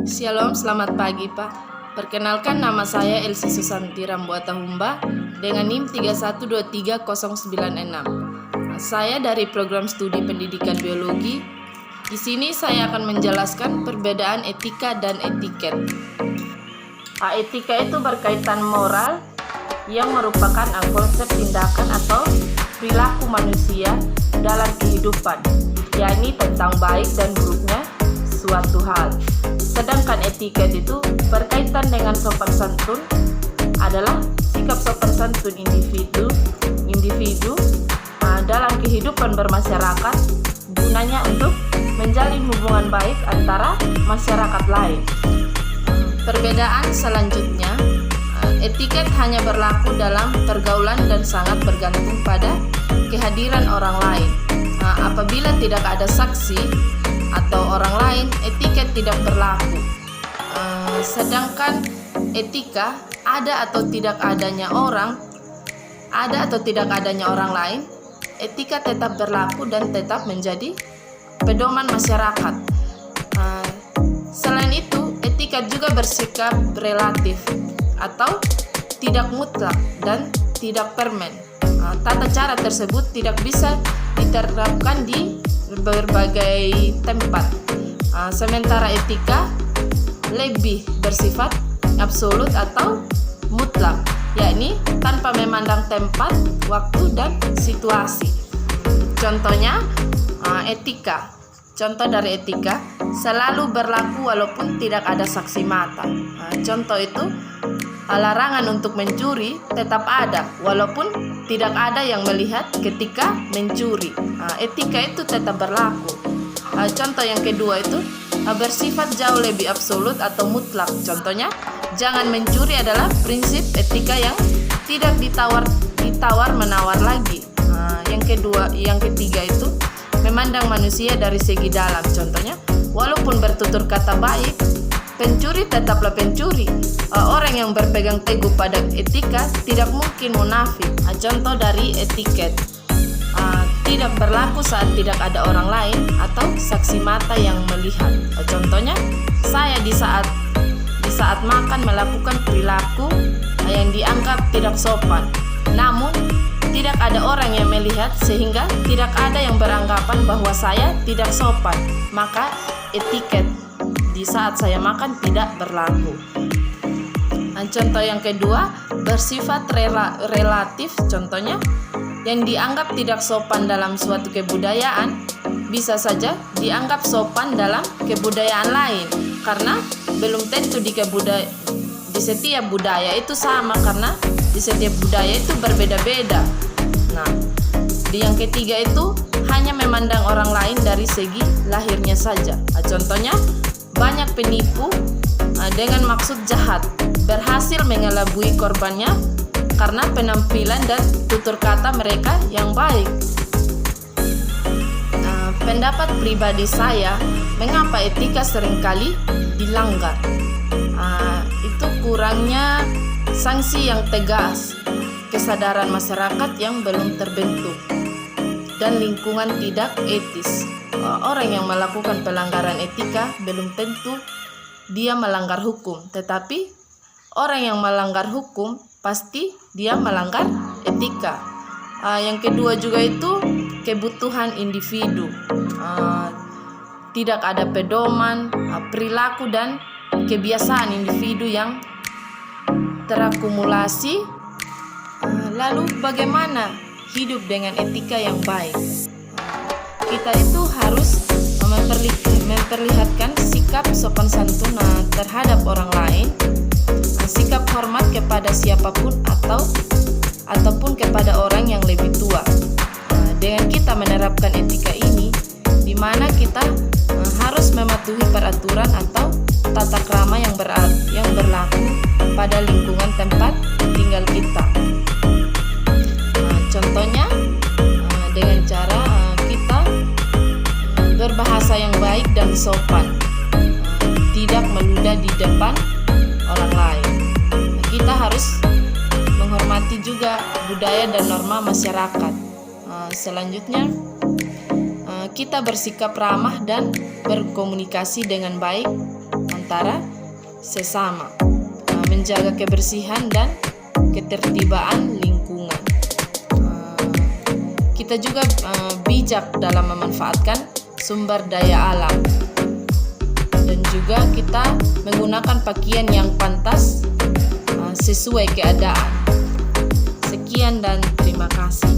Shalom, selamat pagi Pak. Perkenalkan, nama saya Elsie Susanti Rambuata Humba dengan NIM 3123096. Saya dari program studi pendidikan biologi. Di sini saya akan menjelaskan perbedaan etika dan etiket. Etika itu berkaitan moral yang merupakan konsep tindakan atau perilaku manusia dalam kehidupan, yakni tentang baik dan buruknya suatu hal. Sedangkan etiket itu berkaitan dengan sopan santun, adalah sikap sopan santun individu dalam kehidupan bermasyarakat, gunanya untuk menjalin hubungan baik antara masyarakat lain. Perbedaan selanjutnya, etiket hanya berlaku dalam pergaulan dan sangat bergantung pada kehadiran orang lain. Apabila tidak ada saksi atau orang lain, etiket tidak berlaku. Sedangkan etika, ada atau tidak adanya orang lain, etika tetap berlaku dan tetap menjadi pedoman masyarakat. Selain itu, etika juga bersikap relatif atau tidak mutlak dan tidak permanen. Tata cara tersebut tidak bisa diterapkan di berbagai tempat. Sementara etika lebih bersifat absolut atau mutlak, yakni tanpa memandang tempat, waktu, dan situasi. Contohnya, etika. Contoh dari etika, selalu berlaku walaupun tidak ada saksi mata. Contoh itu, larangan untuk mencuri tetap ada walaupun tidak ada yang melihat ketika mencuri. Etika itu tetap berlaku. Contoh yang kedua itu bersifat jauh lebih absolut atau mutlak. Contohnya, jangan mencuri adalah prinsip etika yang tidak ditawar menawar lagi. Yang ketiga itu memandang manusia dari segi dalam. Contohnya, walaupun bertutur kata baik, pencuri tetaplah pencuri. Orang yang berpegang teguh pada etika tidak mungkin munafik. Contoh dari etiket, tidak berlaku saat tidak ada orang lain atau saksi mata yang melihat. Contohnya, saya di saat makan melakukan perilaku yang dianggap tidak sopan, namun tidak ada orang yang melihat sehingga tidak ada yang beranggapan bahwa saya tidak sopan, maka etiket di saat saya makan tidak berlaku. Contoh yang kedua, bersifat relatif. Contohnya, yang dianggap tidak sopan dalam suatu kebudayaan bisa saja dianggap sopan dalam kebudayaan lain, karena belum tentu di setiap budaya itu sama, karena di setiap budaya itu berbeda-beda. Yang ketiga itu hanya memandang orang lain dari segi lahirnya saja. Contohnya, banyak penipu dengan maksud jahat berhasil mengelabui korbannya karena penampilan dan tutur kata mereka yang baik. Pendapat pribadi saya, mengapa etika seringkali dilanggar? Itu kurangnya sanksi yang tegas, kesadaran masyarakat yang belum terbentuk, dan lingkungan tidak etis. Orang yang melakukan pelanggaran etika belum tentu dia melanggar hukum, tetapi orang yang melanggar hukum pasti dia melanggar etika. Yang kedua juga itu kebutuhan individu. Tidak ada pedoman, perilaku dan kebiasaan individu yang terakumulasi. Lalu bagaimana hidup dengan etika yang baik? Kita itu harus memperlihatkan sikap sopan santun terhadap orang lain, sikap hormat kepada siapapun ataupun kepada orang yang lebih tua. Dengan kita menerapkan etika ini, di mana kita harus mematuhi peraturan atau tata krama yang berlaku pada lingkungan tempat tinggal kita. Contohnya, dengan cara kita berbahasa yang baik dan sopan, tidak meludah di depan orang lain. Kita harus menghormati juga budaya dan norma masyarakat. Selanjutnya, kita bersikap ramah dan berkomunikasi dengan baik antara sesama, menjaga kebersihan dan ketertiban lingkungan. Kita juga bijak dalam memanfaatkan sumber daya alam, dan juga kita menggunakan pakaian yang pantas sesuai keadaan. Sekian dan terima kasih.